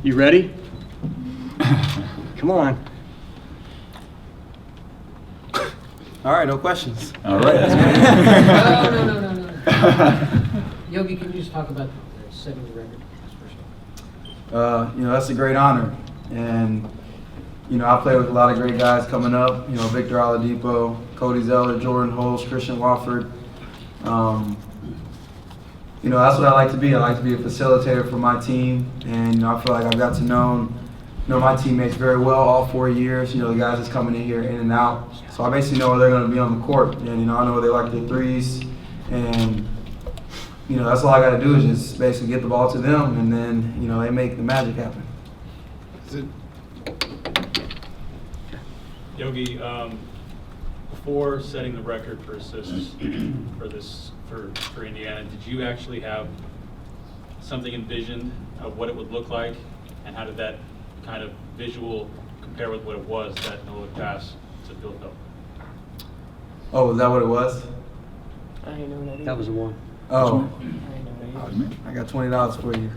You ready? Come on. All right, no questions. All right. No. Yogi, can you just talk about setting the record? That's a great honor. And, I play with a lot of great guys coming up. Victor Oladipo, Cody Zeller, Jordan Holmes, Christian Wofford. That's what I like to be. I like to be a facilitator for my team. And, I feel like I've got to know my teammates very well all 4 years. The guys that's coming in here, in and out. So I basically know where they're going to be on the court. And, I know where they like their threes. And, that's all I got to do is just basically get the ball to them, and then, they make the magic happen. Yogi, before setting the record for assists for Indiana, did you actually have something envisioned of what it would look like, and how did that kind of visual compare with what it was, that no-look pass to Bielfeldt? Oh, was that what it was? I didn't know that either. That was the one. Oh. I didn't know that either. I got $20 for you.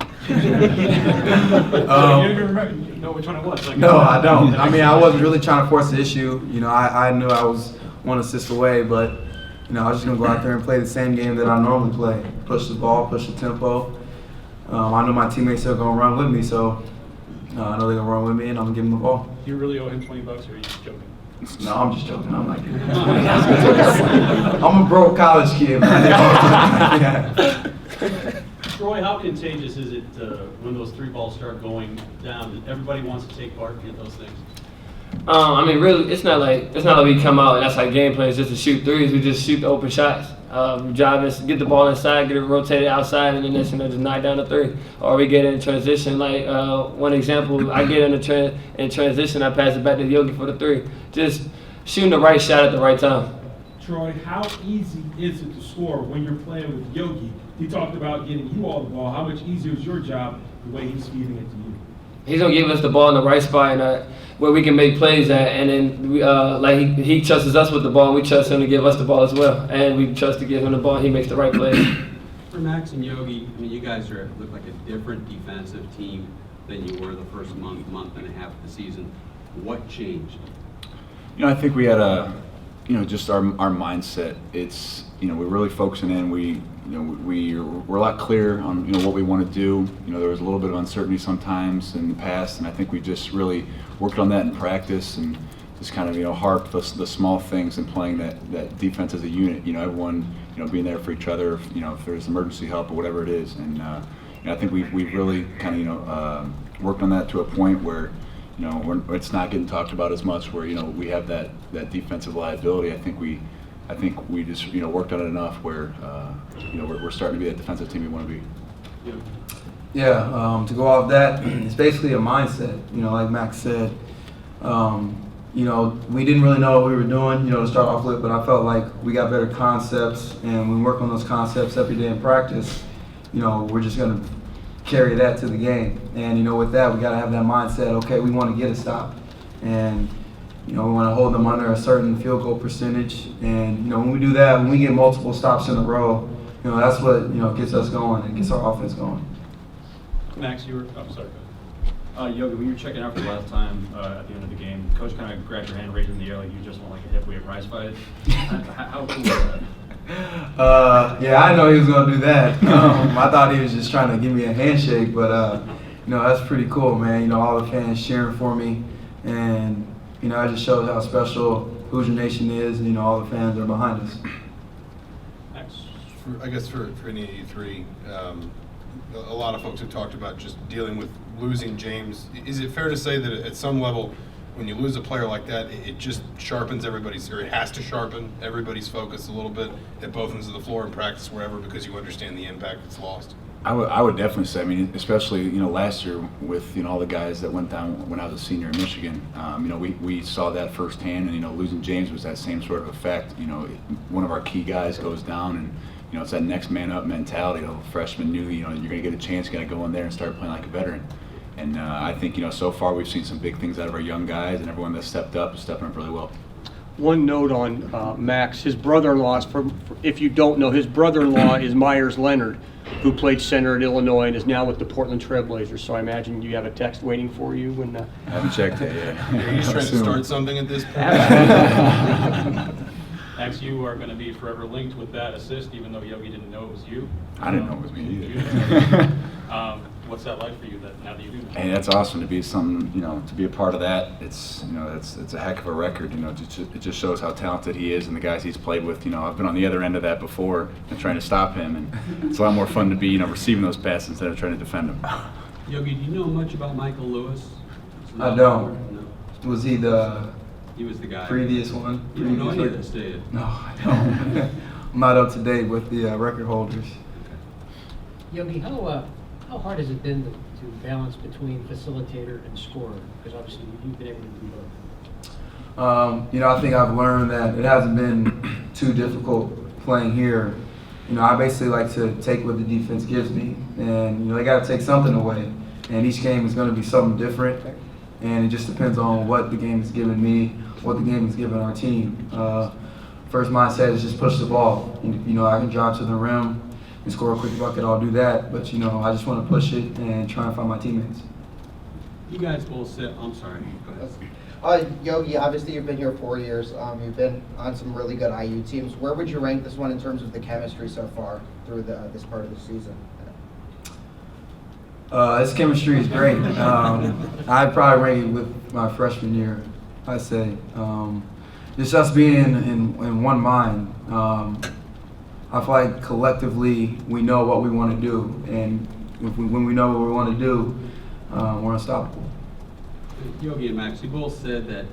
You know which one it was? Like, No, I don't. I mean, I wasn't really trying to force the issue. I knew I was one assist away, but I was just gonna go out there and play the same game that I normally play. Push the ball, push the tempo. I know my teammates are gonna run with me, so I know they're gonna run with me, and I'm gonna give them the ball. Do you really owe him $20, or are you just joking? No, I'm just joking. I'm like, I'm a broke college kid, man. Yeah. Troy, how contagious is it when those three balls start going down? Everybody wants to take part in those things. Really, it's not like we come out and that's our game plan is just to shoot threes. We just shoot the open shots. We drive and get the ball inside, get it rotated outside, and then just knock down the three. Or we get in transition. Like one example, I get in transition, I pass it back to Yogi for the three. Just shooting the right shot at the right time. Troy, how easy is it to score when you're playing with Yogi? He talked about getting you all the ball. How much easier is your job the way he's feeding it to you? He's gonna give us the ball in the right spot and where we can make plays at, and then we, he trusts us with the ball, and we trust him to give us the ball as well, and we trust to give him the ball. He makes the right plays. For Max and Yogi, you guys look like a different defensive team than you were the first month and a half of the season. What changed? I think we had just our mindset. It's we're really focusing in. We're a lot clearer on what we want to do. There was a little bit of uncertainty sometimes in the past, and I think we just really worked on that in practice and just kind of harped the small things and playing that defense as a unit. Everyone being there for each other. If there's emergency help or whatever it is, and I think we've really kind of worked on that to a point where it's not getting talked about as much. Where we have that defensive liability. I think we just worked on it enough where we're starting to be that defensive team we want to be. Yeah, to go off that, it's basically a mindset. Like Max said, we didn't really know what we were doing, to start off with, but I felt like we got better concepts, and we work on those concepts every day in practice. We're just going to carry that to the game, and with that, we got to have that mindset. Okay, we want to get a stop, and we want to hold them under a certain field goal percentage, and when we do that, when we get multiple stops in a row, that's what gets us going and gets our offense going. Max, you were. I'm sorry. Yogi, when you were checking out for the last time at the end of the game, coach kind of grabbed your hand, raised it in the air like you just want like a hip weight prize fight. How cool was that? Yeah, I know he was going to do that. I thought he was just trying to give me a handshake, but that's pretty cool, man. All the fans cheering for me, and it just shows how special Hoosier Nation is, and all the fans are behind us. I guess for Indiana 83, a lot of folks have talked about just dealing with losing James. Is it fair to say that at some level, when you lose a player like that, it just sharpens it has to sharpen everybody's focus a little bit at both ends of the floor in practice, wherever, because you understand the impact it's lost? I would definitely say. Especially last year with all the guys that went down when I was a senior in Michigan. We saw that firsthand, and losing James was that same sort of effect. One of our key guys goes down, and it's that next man up mentality. Freshman knew you're going to get a chance, you got to go in there and start playing like a veteran. And I think so far we've seen some big things out of our young guys, and everyone that's stepped up is stepping up really well. one note on Max. His brother-in-law, if you don't know, his brother-in-law is Myers Leonard, who played center at Illinois and is now with the Portland Trailblazers. So I imagine you have a text waiting for you when. I haven't checked it yet. Are you just trying to start something at this point? Max, you are going to be forever linked with that assist, even though Yogi didn't know it was you. I didn't know it was me You either. didn't know. What's that like for you now that you do know? Hey, that's awesome to be something, to be a part of that. It's, it's a heck of a record. It just shows how talented he is and the guys he's played with. I've been on the other end of that before and trying to stop him, and it's a lot more fun to be, receiving those passes instead of trying to defend them. Yogi, do you know much about Michael Lewis? I don't. No. Was he the He was the guy. previous one? You don't know any of Previous this, do you? No, I don't. I'm not up to date with the record holders. Yogi, how hard has it been to balance between facilitator and scorer? Because obviously you've been able to do both. I think I've learned that it hasn't been too difficult playing here. I basically like to take what the defense gives me, and they got to take something away. And each game is going to be something different, and it just depends on what the game is giving me, what the game is giving our team. First mindset is just push the ball. I can drive to the rim and score a quick bucket. I'll do that, but I just want to push it and try and find my teammates. You guys both said, I'm sorry, go ahead. Yogi, obviously you've been here 4 years. You've been on some really good IU teams. Where would you rank this one in terms of the chemistry so far through this part of the season? This chemistry is great. I'd probably rank it with my freshman year, I'd say. Just us being in one mind. I feel like collectively we know what we want to do, and when we know what we want to do, we're unstoppable. Yogi and Max, you both said that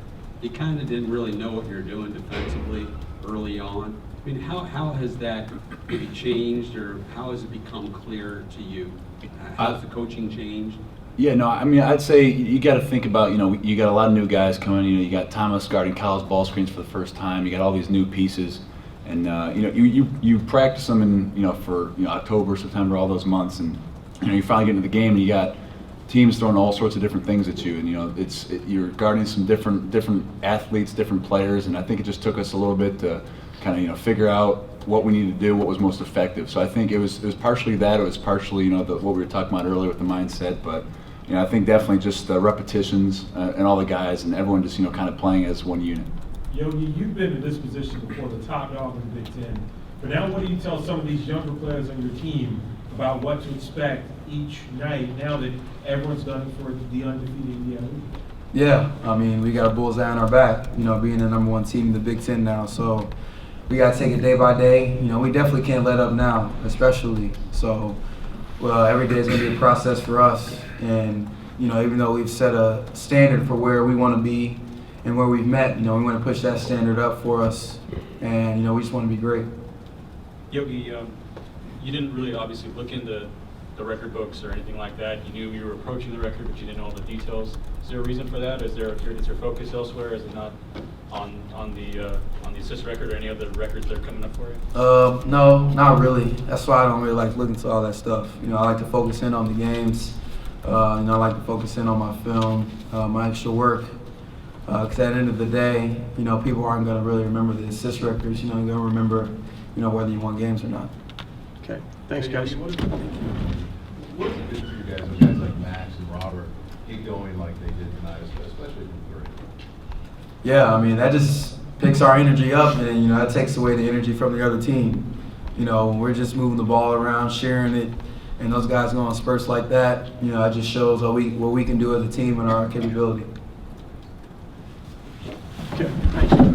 you kind of didn't really know what you're doing defensively early on. I mean, how has that maybe changed, or how has it become clear to you? How has the coaching changed? Yeah, no, I'd say you got to think about, you got a lot of new guys coming. You got Thomas guarding college ball screens for the first time. You got all these new pieces. And you practice them in for October, September, all those months, and you finally get into the game and you got teams throwing all sorts of different things at you, and you're guarding some different athletes, different players, and I think it just took us a little bit to kind of figure out what we needed to do, what was most effective. So I think it was partially that, it was partially what we were talking about earlier with the mindset, but I think definitely just the repetitions and all the guys and everyone just kind of playing as one unit. Yogi, you've been in this position before, the top dog in the Big Ten. But now what do you tell some of these younger players on your team about what to expect each night now that everyone's done for the undefeated Indiana? Yeah, we got a bullseye on our back, being the number one team in the Big Ten now. So we got to take it day by day. We definitely can't let up now, especially. So every day is going to be a process for us. And, even though we've set a standard for where we want to be, and where we've met, we want to push that standard up for us, and we just want to be great. Yogi, you didn't really obviously look into the record books or anything like that. You knew you were approaching the record, but you didn't know all the details. Is there a reason for that? Is your focus elsewhere? Is it not on the assist record or any other records that are coming up for you? No, not really. That's why I don't really like looking into all that stuff. I like to focus in on the games. I like to focus in on my film, my extra work. Because at the end of the day, people aren't going to really remember the assist records. You're going to remember, whether you won games or not. Okay, thanks, guys. What is it good for you guys, when guys like Max and Robert keep going like they did tonight, especially from three? Yeah, that just picks our energy up, and that takes away the energy from the other team. When we're just moving the ball around, sharing it, and those guys go on spurts like that, it just shows what we can do as a team and our capability. Okay, thanks.